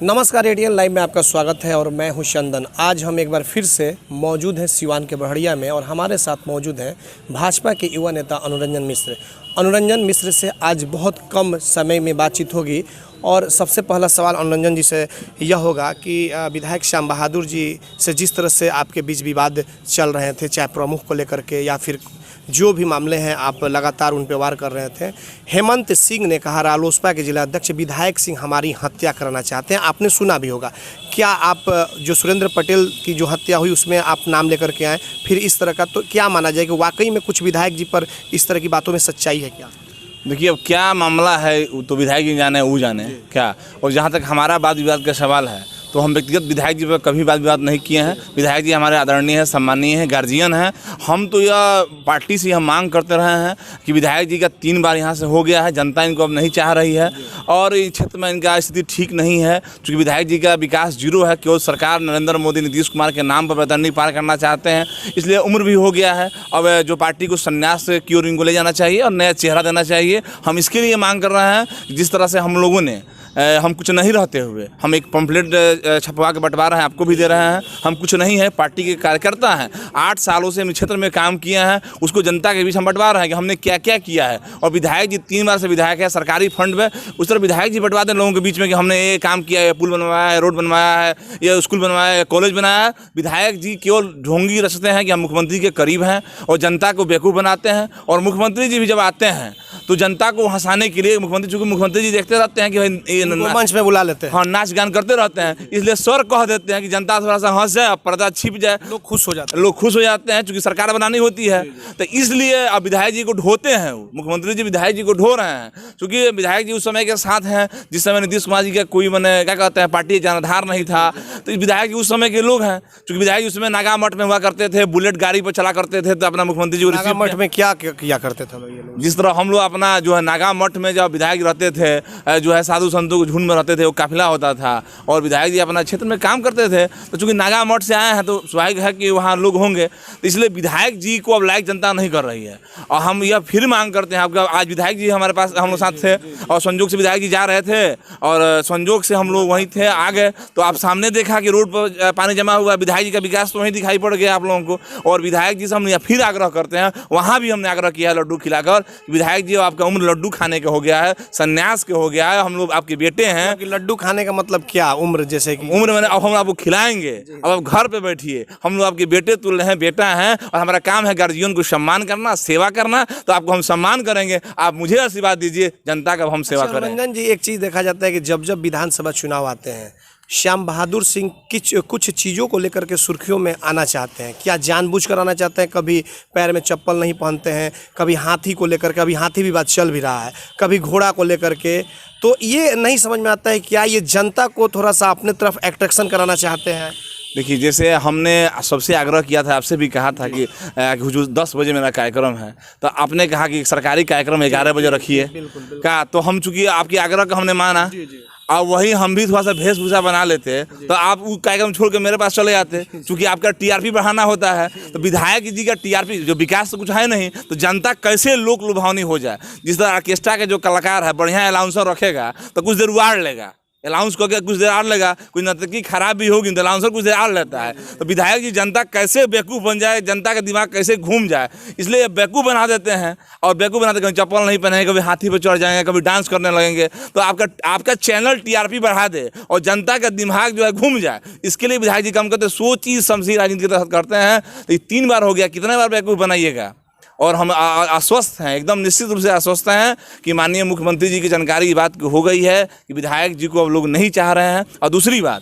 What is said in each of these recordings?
नमस्कार, ATN live में आपका स्वागत है और मैं हूं चंदन। आज हम एक बार फिर से मौजूद हैं सिवान के बड़हड़िया में और हमारे साथ मौजूद हैं भाजपा के युवा नेता अनुरंजन मिश्र। अनुरंजन मिश्र से आज बहुत कम समय में बातचीत होगी और सबसे पहला सवाल अनुरंजन जी से यह होगा कि विधायक श्याम बहादुर जी से जिस तरह से आपके बीच विवाद चल रहे थे, चाहे प्रमुख को लेकर के या फिर जो भी मामले हैं, आप लगातार उन पर वार कर रहे थे। हेमंत सिंह ने कहा, रालोसपा के जिला अध्यक्ष विधायक सिंह हमारी हत्या करना चाहते हैं। आपने सुना भी होगा। क्या आप जो सुरेंद्र पटेल की जो हत्या हुई उसमें आप नाम लेकर के आए, फिर इस तरह का, तो क्या माना जाए कि वाकई में कुछ विधायक जी पर इस तरह की बातों में सच्चाई है क्या? देखिए, अब क्या मामला है तो विधायक जी जाने, वो जाने क्या। और जहाँ तक हमारा वाद विवाद का सवाल है तो हम व्यक्तिगत विधायक जी पर कभी वाद विवाद नहीं किए हैं। विधायक जी हमारे आदरणीय हैं, सम्मानीय हैं, गार्जियन हैं। हम तो यह पार्टी से हम मांग करते रहे हैं कि विधायक जी का 3 बार यहाँ से हो गया है, जनता इनको अब नहीं चाह रही है और इस क्षेत्र में इनका स्थिति ठीक नहीं है। क्योंकि विधायक जी का विकास जीरो है। केवल सरकार नरेंद्र मोदी, नीतीश कुमार के नाम पर वैतरणी पार करना चाहते हैं, इसलिए उम्र भी हो गया है। अब जो पार्टी को संन्यास की ओर इनको ले जाना चाहिए और नया चेहरा देना चाहिए। हम इसके लिए मांग कर रहे हैं। जिस तरह से हम लोगों ने हम कुछ नहीं रहते हुए हम एक पम्फलेट छपवा के बंटवा रहे हैं, आपको भी दे रहे हैं। हम कुछ नहीं है, पार्टी के कार्यकर्ता हैं। 8 सालों से हम इस क्षेत्र में काम किए हैं, उसको जनता के बीच हम बंटवा रहे हैं कि हमने क्या क्या किया है। और विधायक जी 3 बार से विधायक है, सरकारी फंड में उस तरह विधायक जी बंटवा दें लोगों के बीच में कि हमने ये काम किया है, पुल बनवाया है, रोड बनवाया है, ये स्कूल बनवाया है, कॉलेज बनाया है। विधायक जी केवल ढोंगी रचते हैं कि हम मुख्यमंत्री के करीब हैं और जनता को बेवकूफ़ बनाते हैं। और मुख्यमंत्री जी भी जब आते हैं तो जनता को हंसाने के लिए मुख्यमंत्री जी देखते रहते हैं कि मंच में बुला लेते हैं, हाँ, नाच गान करते रहते हैं, इसलिए स्वर कह देते हैं कि जनता थोड़ा सा हंस जाए, पर्दा छिप जाए, लोग खुश हो जाते हैं। चूंकि सरकार बनानी होती है तो इसलिए अब विधायक जी को ढोते हैं। मुख्यमंत्री जी विधायक जी को ढो रहे हैं क्योंकि विधायक जी उस समय के साथ हैं जिस समय नीतीश कुमार जी का कोई मैंने क्या कहते हैं पार्टी जनाधार नहीं था। तो विधायक जी उस समय के लोग हैं। क्योंकि विधायक जी उस समय नागा मठ में हुआ करते थे, बुलेट गाड़ी पर चला करते थे। तो अपना मुख्यमंत्री जी नागा मठ में क्या किया करते थे लोग? जिस तरह हम लोग अपना जो है नागा मठ में जब विधायक रहते थे, जो है साधु संतों के झुंड में रहते थे, वो काफिला होता था और विधायक जी अपना क्षेत्र में काम करते थे। तो चूंकि नागा मठ से आए हैं तो स्वाभाविक है कि वहाँ लोग होंगे। तो इसलिए विधायक जी को अब लायक जनता नहीं कर रही है। और हम यह फिर मांग करते हैं आपका, आज विधायक जी हमारे पास हम लोग साथ थे और संजोग से विधायक जी जा रहे थे और संजोग से हम लोग वहीं थे, आ गए तो आप सामने देखा कि रोड पर पानी जमा हुआ। विधायक जी का विकास तो वहीं दिखाई पड़ गया आप लोगों को। और विधायक जी से हम फिर आग्रह करते हैं, वहाँ भी हमने आग्रह किया है लड्डू खिलाकर, विधायक जी आपका उम्र लड्डू खाने का हो गया है, संन्यास के हो गया है, हम लोग आपके बेटे हैं। कि लड्डू खाने का मतलब क्या? उम्र जैसे कि उम्र मैंने, अब हम आपको खिलाएंगे, अब आप घर पे बैठिए, हम लोग आपके बेटे तुल रहे हैं, बेटा हैं और हमारा काम है गार्जियन को सम्मान करना, सेवा करना। तो आपको हम सम्मान करेंगे, आप मुझे आशीर्वाद दीजिए, जनता का हम सेवा करें। रंजन जी, एक चीज़ देखा जाता है कि जब जब विधानसभा चुनाव आते हैं, श्याम बहादुर सिंह कुछ चीज़ों को लेकर के सुर्खियों में आना चाहते हैं। क्या जानबूझकर आना चाहते हैं? कभी पैर में चप्पल नहीं पहनते हैं, कभी हाथी को लेकर के, अभी हाथी भी बात चल भी रहा है, कभी घोड़ा को लेकर के। तो ये नहीं समझ में आता है क्या ये जनता को थोड़ा सा अपने तरफ अट्रैक्शन कराना चाहते हैं? देखिए, जैसे हमने सबसे आग्रह किया था, आपसे भी कहा था कि हुजूर 10 बजे मेरा कार्यक्रम है, तो आपने कहा कि सरकारी कार्यक्रम 11 बजे रखिए का। तो हम चूँकि आपके आग्रह का हमने माना और वही हम भी थोड़ा सा वेशभूषा बना लेते तो आप वो कार्यक्रम छोड़ के मेरे पास चले जाते। क्योंकि आपका टीआरपी बढ़ाना होता है तो विधायक जी का टीआरपी, जो विकास तो कुछ है नहीं, तो जनता कैसे लोक लुभावनी हो जाए। जिस तरह ऑर्केस्ट्रा के जो कलाकार है बढ़िया अलाउंसर रखेगा तो कुछ देर उड़ लेगा, अलाउंस करके कुछ देर आड़ लेगा, कोई नर्तकी खराब भी होगी तो अलाउंसर कुछ देर आड़ लेता है। तो विधायक जी जनता कैसे बेवकूफ़ बन जाए, जनता का दिमाग कैसे घूम जाए, इसलिए बेवकूफ़ बना देते हैं। और बेवकूफ़ बनाते कभी चप्पल नहीं पहनेंगे, कभी हाथी पर चढ़ जाएंगे, कभी डांस करने लगेंगे, तो आपका चैनल टीआरपी बढ़ा दे और जनता का दिमाग जो है घूम जाए। इसके लिए विधायक जी काम करते, सोची समझी राजनीति के तहत करते हैं। तो ये 3 बार हो गया, कितने बार बेवकूफ़ बनाइएगा। और हम आश्वस्त हैं, एकदम निश्चित रूप से आश्वस्त हैं कि माननीय मुख्यमंत्री जी की जानकारी ये बात हो गई है कि विधायक जी को अब लोग नहीं चाह रहे हैं। और दूसरी बात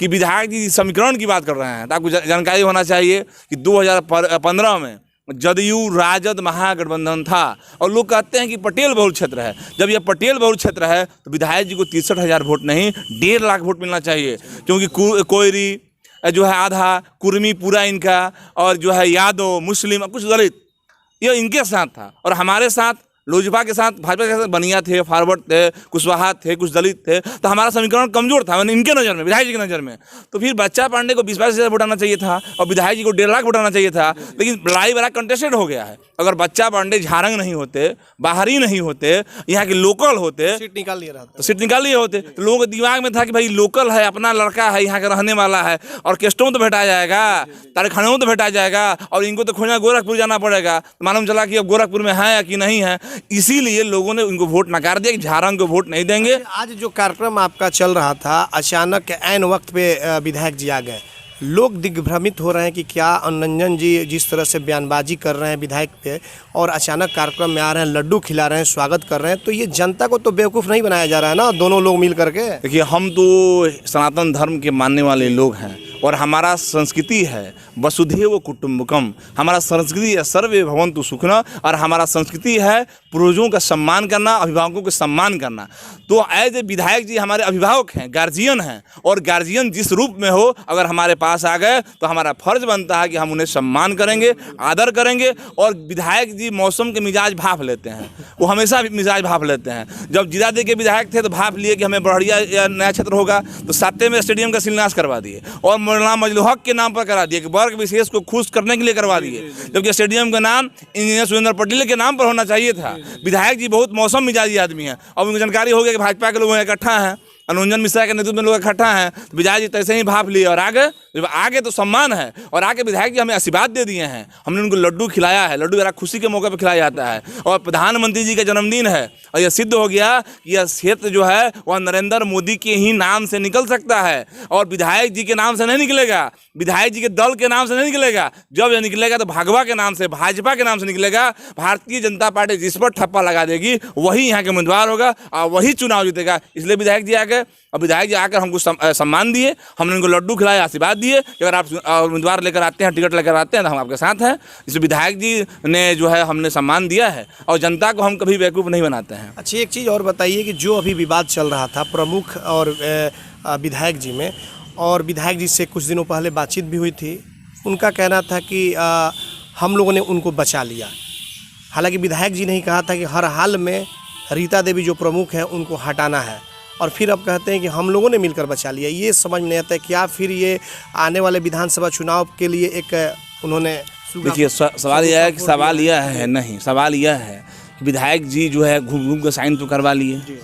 कि विधायक जी समीकरण की बात कर रहे हैं, तो आपको जानकारी होना चाहिए कि 2015 में जदयू राजद महागठबंधन था और लोग कहते हैं कि पटेल बहुल क्षेत्र है। जब यह पटेल बहुल क्षेत्र है तो विधायक जी को 63,000 वोट नहीं 1.5 लाख वोट मिलना चाहिए। क्योंकि कोयरी जो है आधा, कुर्मी पूरा इनका, और जो है यादव, मुस्लिम, कुछ दलित, यह इनके साथ था। और हमारे साथ लोजपा के साथ भाजपा के साथ बनिया थे, फॉरवर्ड थे, कुशवाहा थे, कुछ दलित थे, तो हमारा समीकरण कमजोर था इनके नज़र में, विधायक जी की नज़र में। तो फिर बच्चा पांडे को 20-22 हज़ार वोट आना चाहिए था और विधायक जी को 1.5 लाख वोट आना चाहिए था, लेकिन लड़ाई बड़ा कंटेस्टेड हो गया है। अगर बच्चा पांडे झारंग नहीं होते, बाहरी नहीं होते, यहाँ के लोकल होते, सीट निकाल लिया रहता तो सीट निकाल लिए होते। तो लोगों के दिमाग में था कि भाई लोकल है, अपना लड़का है, यहाँ का रहने वाला है, ऑर्केस्ट्रों में तो भेटा जाएगा, तारखानों में तो भेटा जाएगा, और इनको तो खोजना गोरखपुर जाना पड़ेगा। तो मालूम चला कि अब गोरखपुर में है या कि नहीं है, इसीलिए लोगों ने उनको वोट नकार दिया कि झारंग को वोट नहीं देंगे। आज जो कार्यक्रम आपका चल रहा था, अचानक ऐन वक्त पे विधायक जी आ गए। लोग दिग्भ्रमित हो रहे हैं कि क्या अनुरंजन जी जिस तरह से बयानबाजी कर रहे हैं विधायक पे और अचानक कार्यक्रम में आ रहे हैं, लड्डू खिला रहे हैं, स्वागत कर रहे हैं, तो ये जनता को तो बेवकूफ़ नहीं बनाया जा रहा है ना, दोनों लोग मिल करके। देखिए, हम तो सनातन धर्म के मानने वाले लोग हैं और हमारा संस्कृति है वसुधैव कुटुम्बकम, हमारा संस्कृति है सर्वे भवन्तु सुखिनः, और हमारा संस्कृति है पूर्वजों का सम्मान करना, अभिभावकों का सम्मान करना। तो एज ए विधायक जी हमारे अभिभावक हैं, गार्जियन हैं, और गार्जियन जिस रूप में हो अगर हमारे पास आ गए तो हमारा फर्ज बनता है कि हम उन्हें सम्मान करेंगे, आदर करेंगे। और विधायक जी मौसम के मिजाज भाप लेते हैं, वो हमेशा मिजाज भाप लेते हैं। जब जीरादेव के विधायक थे तो भाप लिए कि हमें बड़हरिया या नया क्षेत्र होगा, तो 7 में स्टेडियम का शिलान्यास करवा दिए और मौलाना मजलू हक के नाम पर करा दिए कि वर्ग विशेष को खुश करने के लिए करवा दिए, जबकि स्टेडियम का नाम इंजीनियर सुरेंद्र पटेल के नाम पर होना चाहिए था। विधायक जी बहुत मौसम मिजाजी आदमी हैं, और उनको जानकारी हो गया कि भाजपा के लोग इकट्ठा हैं, अनुरंजन मिश्रा के नेतृत्व में लोग इकट्ठा हैं, तो विधायक जी तैसे ही भाप लिए और आगे जब आगे तो सम्मान है, और आगे विधायक जी हमें आशीर्वाद दे दिए हैं। हमने उनको लड्डू खिलाया है, लड्डू जरा खुशी के मौके पर खिलाया जाता है, और प्रधानमंत्री जी का जन्मदिन है, और यह सिद्ध हो गया कि यह क्षेत्र जो है वह नरेंद्र मोदी के ही नाम से निकल सकता है, और विधायक जी के नाम से नहीं निकलेगा, विधायक जी के दल के नाम से नहीं निकलेगा। जब यह निकलेगा तो भागवा के नाम से, भाजपा के नाम से निकलेगा। भारतीय जनता पार्टी जिस पर ठप्पा लगा देगी वही यहाँ के उम्मीदवार होगा और वही चुनाव जीतेगा। इसलिए विधायक जी आ गए, और विधायक जी आकर हमको सम्मान दिए, हमने उनको लड्डू खिलाया, आशीर्वाद दिए कि अगर आप उम्मीदवार लेकर आते हैं, टिकट लेकर आते हैं तो हम आपके साथ हैं। इसलिए विधायक जी ने जो है हमने सम्मान दिया है, और जनता को हम कभी बेवकूफ़ नहीं बनाते हैं। अच्छा, एक चीज़ और बताइए कि जो अभी विवाद चल रहा था प्रमुख और विधायक जी में, और विधायक जी से कुछ दिनों पहले बातचीत भी हुई थी, उनका कहना था कि हम लोगों ने उनको बचा लिया। हालांकि विधायक जी ने ही कहा था कि हर हाल में रीता देवी जो प्रमुख हैं उनको हटाना है, और फिर अब कहते हैं कि हम लोगों ने मिलकर बचा लिया। ये समझ नहीं आता है क्या फिर ये आने वाले विधानसभा चुनाव के लिए एक उन्होंने। देखिए, सवाल यह है कि सवाल यह है नहीं, सवाल यह है कि विधायक जी जो है घूम घूम कर साइन तो करवा लिए,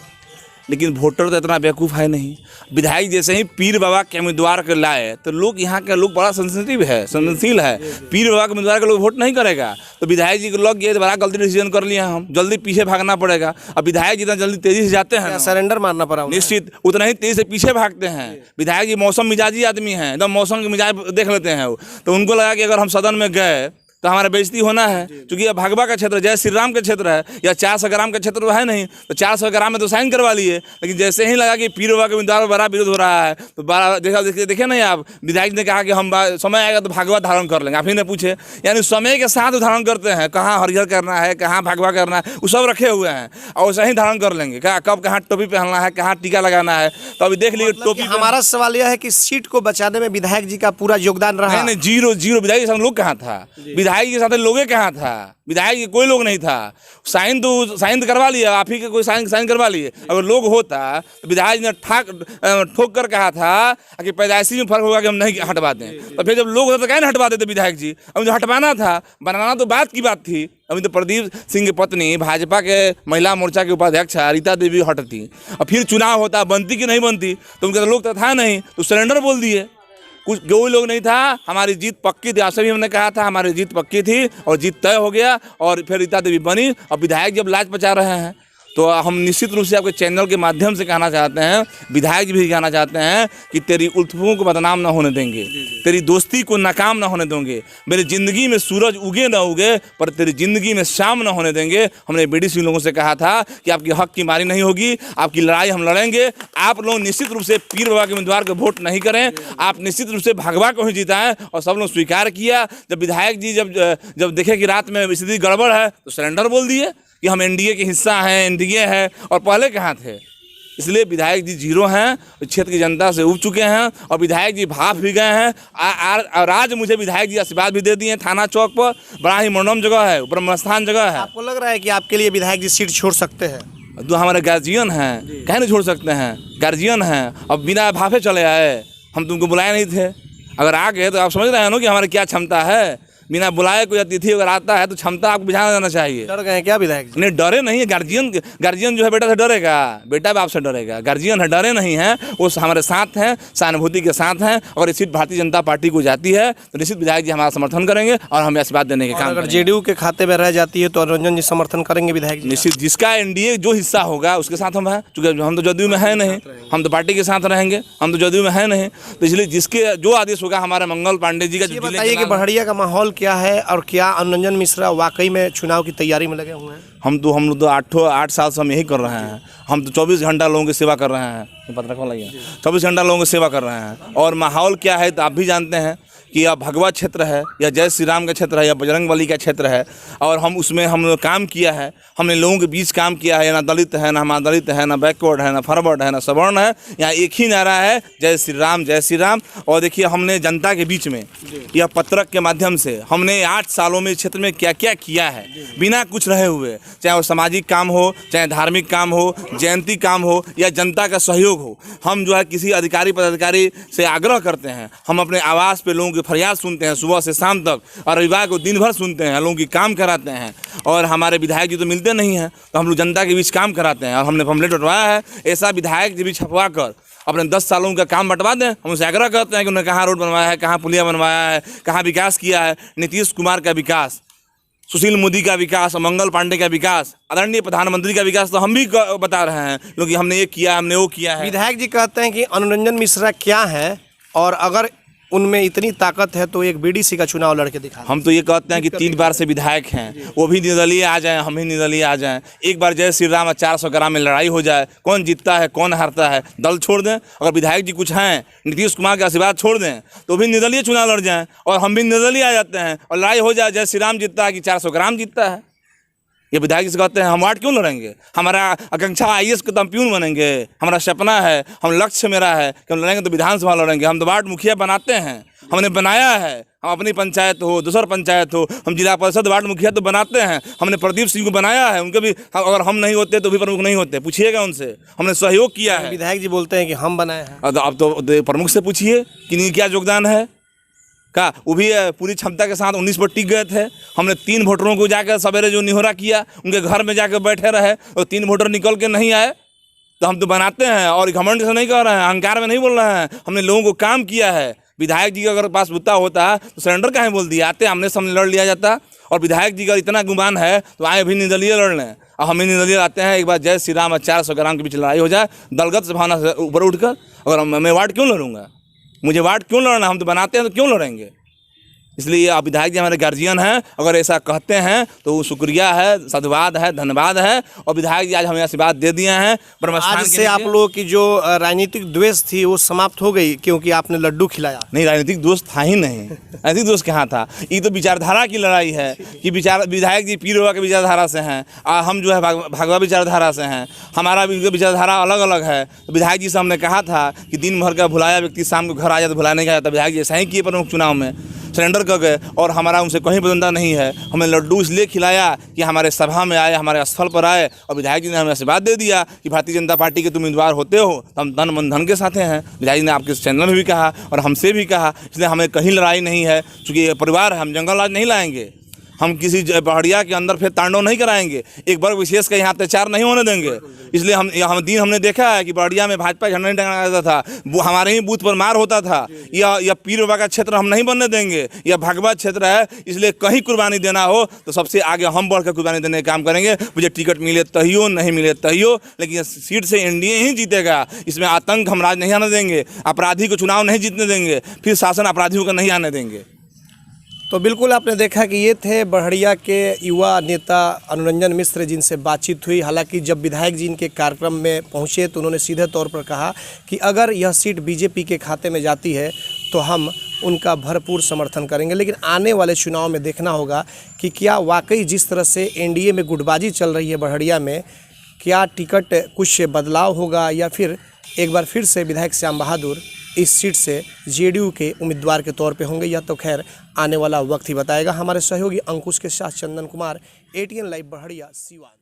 लेकिन वोटर तो इतना बेवकूफ़ है नहीं। विधायक जैसे ही पीर बाबा के उम्मीदवार को लाए तो लोग, यहाँ के लोग बड़ा सेंसिटिव है, संवेदनशील है, पीर बाबा के उम्मीदवार के लोग वोट नहीं करेगा। तो विधायक जी को लग गए तो बड़ा गलती डिसीजन कर लिया, हम जल्दी पीछे भागना पड़ेगा। अब विधायक जितना जल्दी तेजी से जाते हैं, सरेंडर मारना पड़ा, निश्चित उतना ही तेजी से पीछे भागते हैं। विधायक जी मौसम मिजाजी आदमी हैं, एकदम मौसम के मिजाज देख लेते हैं वो। तो उनको लगा कि अगर हम सदन में गए तो हमारा बेइज्जती होना है, क्योंकि यह भागवा का क्षेत्र, जय श्री राम का क्षेत्र है, या 400 ग्राम का क्षेत्र तो है नहीं, तो 400 ग्राम में तो साइन करवा लिए। लेकिन जैसे ही लगा कि पीर बाबा के उम्मीदवार बड़ा विरोध हो रहा है, तो बड़ा देखिए नहीं आप, विधायक ने कहा कि हम समय आएगा तो भागवा धारण कर लेंगे। आप ही ने पूछे, यानी समय के साथ धारण करते हैं, कहाँ हरिहर करना है, कहाँ भागवा करना है, वो सब रखे हुए हैं, और वैसे ही धारण कर लेंगे। क्या कब कहाँ टोपी पहनना है, कहाँ टीका लगाना है, तो अभी देख लीजिए टोपी। हमारा सवाल यह है कि सीट को बचाने में विधायक जी का पूरा योगदान रहा। नहीं, जीरो जीरो। विधायक के साथ लोग कहाँ था, विधायक के साथ लोग कहाँ था, विधायक के कोई लोग नहीं था। साइन तो करवा लिया, आप ही के कोई साइन करवा लिए। अगर लोग होता तो विधायक ने ठोक कर कहा था कि पैदाइशी में फर्क होगा कि हम नहीं हटवाते हैं, तो फिर जब लोग होते तो क्या नहीं हटवाते थे विधायक जी। अब जो हटवाना था, बनाना तो बात की बात थी। अभी तो प्रदीप सिंह की पत्नी भाजपा के महिला मोर्चा के उपाध्यक्ष रीता देवी हटती, और फिर चुनाव होता, बनती कि नहीं बनती, तो उनका लोग तो था नहीं, तो सरेंडर बोल दिए। कुछ कोई लोग नहीं था, हमारी जीत पक्की थी। आपसे भी हमने कहा था हमारी जीत पक्की थी, और जीत तय हो गया, और फिर रीता देवी बनी। और विधायक जब लाज बचा रहे हैं, तो हम निश्चित रूप से आपके चैनल के माध्यम से कहना चाहते हैं, विधायक जी भी कहना चाहते हैं कि तेरी उल्फों को बदनाम ना होने देंगे, तेरी दोस्ती को नाकाम ना होने देंगे। मेरी ज़िंदगी में सूरज उगे ना उगे, पर तेरी ज़िंदगी में शाम ना होने देंगे। हमने बीडीसी लोगों से कहा था कि आपकी हक की मारी नहीं होगी, आपकी लड़ाई हम लड़ेंगे। आप लोग निश्चित रूप से पीर बाबा के उम्मीदवार को वोट नहीं करें, आप निश्चित रूप से भागवा को ही जिताएं। और सब लोग स्वीकार किया। जब विधायक जी जब देखे कि रात में स्थिति गड़बड़ है, तो सरेंडर बोल दिए कि हम एनडीए के हिस्सा हैं, एनडीए है। और पहले कहाँ थे, इसलिए विधायक जी जीरो हैं, क्षेत्र की जनता से उब चुके हैं और विधायक जी भाप भी गए हैं। और आज मुझे विधायक जी आशीर्वाद भी दे दिए हैं। थाना चौक पर बड़ा ही मनोरम जगह है, ब्रह्म स्थान जगह है। आपको लग रहा है कि आपके लिए विधायक जी सीट छोड़ सकते हैं? जो हमारे गार्जियन हैं कहीं नहीं छोड़ सकते हैं, गार्जियन हैं। अब बिना भाफे चले आए, हम तुमको बुलाए नहीं थे, अगर आ गए तो आप समझ रहे हैं ना कि हमारी क्या क्षमता है। बिना बुलाए कोई अतिथि अगर आता है तो क्षमता आपको बुझाना जाना चाहिए। डर गए क्या विधायक जी? नहीं, डरे नहीं है। गार्जियन जो है बेटा से डरेगा, बेटा बाप से डरेगा। गार्जियन है, डरे नहीं है, वो हमारे साथ हैं, सहानुभूति के साथ हैं। और ये सीट भारतीय जनता पार्टी को जाती है तो निश्चित विधायक जी हमारा समर्थन करेंगे और हमें आशीर्वाद देने के काम अगर करेंगे। जेडीयू के खाते में रह जाती है तो अनुरंजन जी समर्थन करेंगे विधायक जी? निश्चित, जिसका एनडीए जो हिस्सा होगा उसके साथ हम हैं, क्योंकि हम तो जदयू में है नहीं, हम तो पार्टी के साथ रहेंगे, हम तो जदयू में है नहीं। तो इसलिए जिसके जो आदेश होगा, हमारे मंगल पांडे जी का ये बताइए कि बड़हरिया का माहौल क्या है और क्या अनुरंजन मिश्रा वाकई में चुनाव की तैयारी में लगे हुए हैं? हम लोग तो 8 साल से हम यही कर रहे हैं। हम तो 24 घंटा लोगों की सेवा कर रहे हैं। ये पत्र खोल लिया, 24 घंटा लोगों की सेवा कर रहे हैं। और माहौल क्या है तो आप भी जानते हैं कि यह भगवा क्षेत्र है या जय श्री राम का क्षेत्र है या बजरंगबली का क्षेत्र है। और हम उसमें हमने काम किया है, हमने लोगों के बीच काम किया है। ना दलित है, ना महादलित है, ना बैकवर्ड है, ना फॉरवर्ड है, ना सवर्ण है। यहाँ एक ही नारा है, जय श्री राम, जय श्री राम। और देखिए हमने जनता के बीच में यह पत्रक के माध्यम से हमने 8 सालों में क्षेत्र में क्या क्या किया है, बिना कुछ रहे हुए, चाहे वो सामाजिक काम हो, चाहे धार्मिक काम हो, जयंती काम हो या जनता का सहयोग हो। हम जो है किसी अधिकारी पदाधिकारी से आग्रह करते हैं, हम अपने आवास पे लोगों फरियाद सुनते हैं सुबह से शाम तक, और रविवार को दिन भर सुनते हैं, लोगों की काम कराते हैं। और हमारे विधायक जी तो मिलते नहीं हैं, तो हम लोग जनता के बीच काम कराते हैं। और हमने पम्फलेट बंटवाया है, ऐसा विधायक जी भी छपवा कर अपने 10 सालों का काम बंटवा दें। हम उनसे आग्रह करते हैं कि उन्होंने कहाँ रोड बनवाया है, कहाँ पुलिया बनवाया है, कहाँ विकास किया है। नीतीश कुमार का विकास, सुशील मोदी का विकास, मंगल पांडे का विकास, आदरणीय प्रधानमंत्री का विकास तो हम भी बता रहे हैं लोग कि हमने ये किया, हमने वो किया है। विधायक जी कहते हैं कि अनुरंजन मिश्रा क्या है और अगर उनमें इतनी ताकत है तो एक बीडीसी का चुनाव लड़के दिखा। हम तो ये कहते हैं कि 3 बार से विधायक हैं, वो भी निर्दलीय आ जाएं, हम भी निर्दलीय आ जाएं। एक बार जय श्री राम 400 ग्राम में लड़ाई हो जाए, कौन जीतता है कौन हारता है, दल छोड़ दें। अगर विधायक जी कुछ हैं, नीतीश कुमार के आशीर्वाद छोड़ दें तो भी निर्दलीय चुनाव लड़ जाएं और हम भी निर्दलीय आ जाते हैं और लड़ाई हो जाए, जय श्री राम जीतता है कि 400 ग्राम जीतता है। ये विधायक से कहते हैं हम वार्ड क्यों लड़ेंगे? हमारा आकांक्षा IAS के तो हम क्यों बनेंगे? हमारा सपना है, हम लक्ष्य मेरा है कि हम लड़ेंगे तो विधानसभा लड़ेंगे। हम तो वार्ड मुखिया बनाते हैं, हमने बनाया है। हम अपनी पंचायत हो, दूसर पंचायत हो, हम जिला परिषद वार्ड मुखिया तो बनाते हैं। हमने प्रदीप सिंह को बनाया है, उनके भी अगर हम नहीं होते तो भी प्रमुख नहीं होते, पूछिएगा उनसे, हमने सहयोग किया है। विधायक जी बोलते हैं कि हम बनाए हैं। अब तो प्रमुख से पूछिए कि इनकी क्या योगदान है का। वो भी पूरी क्षमता के साथ 19 पर टिक गए थे। हमने 3 वोटरों को जाकर सवेरे जो निहोरा किया, उनके घर में जाकर बैठे रहे और 3 वोटर निकल के नहीं आए। तो हम तो बनाते हैं और घमंड से नहीं कह रहे हैं, अहंकार में नहीं बोल रहे हैं, हमने लोगों को काम किया है। विधायक जी का अगर पास बुता होता तो सरेंडर काहे बोल दिया, आते हमने सामने लड़ लिया जाता। और विधायक जी का इतना गुमान है तो आए भी निर्दलीय लड़ लें। और हम ही निर्दलीय आते हैं, एक बार जय श्री राम 400 ग्राम के बीच लड़ाई हो जाए, दलगत से भावना से ऊपर उठकर। अगर मैं वार्ड क्यों लड़ूंगा? मुझे वार्ड क्यों लड़ना? हम तो बनाते हैं तो क्यों लड़ेंगे? इसलिए आप विधायक जी हमारे गार्जियन हैं, अगर ऐसा कहते हैं तो वो शुक्रिया है, साधुवाद है, धन्यवाद है। और विधायक जी आज हमें आशीर्वाद दे दिए हैं। आज से आप लोगों की जो राजनीतिक द्वेष थी वो समाप्त हो गई क्योंकि आपने लड्डू खिलाया। नहीं, राजनीतिक दोस्त था ही नहीं, राजनीतिक दोस्त कहाँ था। ये तो विचारधारा की लड़ाई है कि विधायक जी पीर बाबा के विचारधारा से हैं और हम जो है भगवा विचारधारा से हैं। हमारा विचारधारा अलग अलग है। तो विधायक जी से हमने कहा था कि दिन भर का भुलाया व्यक्ति शाम को घर आ जाए तो भुलाने का जाता। विधायक जी ऐसा ही किए प्रमुख चुनाव में, सरेंडर कर गए और हमारा उनसे कहीं बदलता नहीं है। हमें लड्डू इसलिए खिलाया कि हमारे सभा में आए, हमारे स्थल पर आए और विधायक जी ने हमें आशीर्वाद दे दिया कि भारतीय जनता पार्टी के तुम उम्मीदवार होते हो तो हम तन मन धन के साथ हैं। विधायक जी ने आपके चैनल में भी कहा और हमसे भी कहा, इसलिए हमें कहीं लड़ाई नहीं है। चूँकि ये परिवार है, हम जंगल राज नहीं लाएंगे, हम किसी पहाड़िया के अंदर फिर तांडव नहीं कराएंगे, एक वर्ग विशेष का यहाँ अत्याचार नहीं होने देंगे। इसलिए हमने देखा है कि पहाड़िया में भाजपा झंडा नहीं टंगाया जाता था, वो हमारे ही बूथ पर मार होता था। या पीर बाबा का क्षेत्र हम नहीं बनने देंगे, यह भगवा क्षेत्र है। इसलिए कहीं कुर्बानी देना हो तो सबसे आगे हम बढ़कर कुर्बानी देने का काम करेंगे। मुझे टिकट मिले तहियो, नहीं मिले तहियो, लेकिन सीट से एनडीए ही जीतेगा। इसमें आतंक हम राज नहीं आने देंगे, अपराधी को चुनाव नहीं जीतने देंगे, फिर शासन अपराधियों को नहीं आने देंगे। तो बिल्कुल आपने देखा कि ये थे बड़हरिया के युवा नेता अनुरंजन मिश्र, जिनसे बातचीत हुई। हालांकि जब विधायक जी इनके कार्यक्रम में पहुंचे तो उन्होंने सीधे तौर पर कहा कि अगर यह सीट बीजेपी के खाते में जाती है तो हम उनका भरपूर समर्थन करेंगे। लेकिन आने वाले चुनाव में देखना होगा कि क्या वाकई जिस तरह से एनडीए में गुटबाजी चल रही है बड़हरिया में, क्या टिकट कुछ बदलाव होगा या फिर एक बार फिर से विधायक श्याम बहादुर इस सीट से जेडीयू के उम्मीदवार के तौर पे होंगे, या तो खैर आने वाला वक्त ही बताएगा। हमारे सहयोगी अंकुश के साथ चंदन कुमार, ATN लाइव बड़हड़िया, सिवान।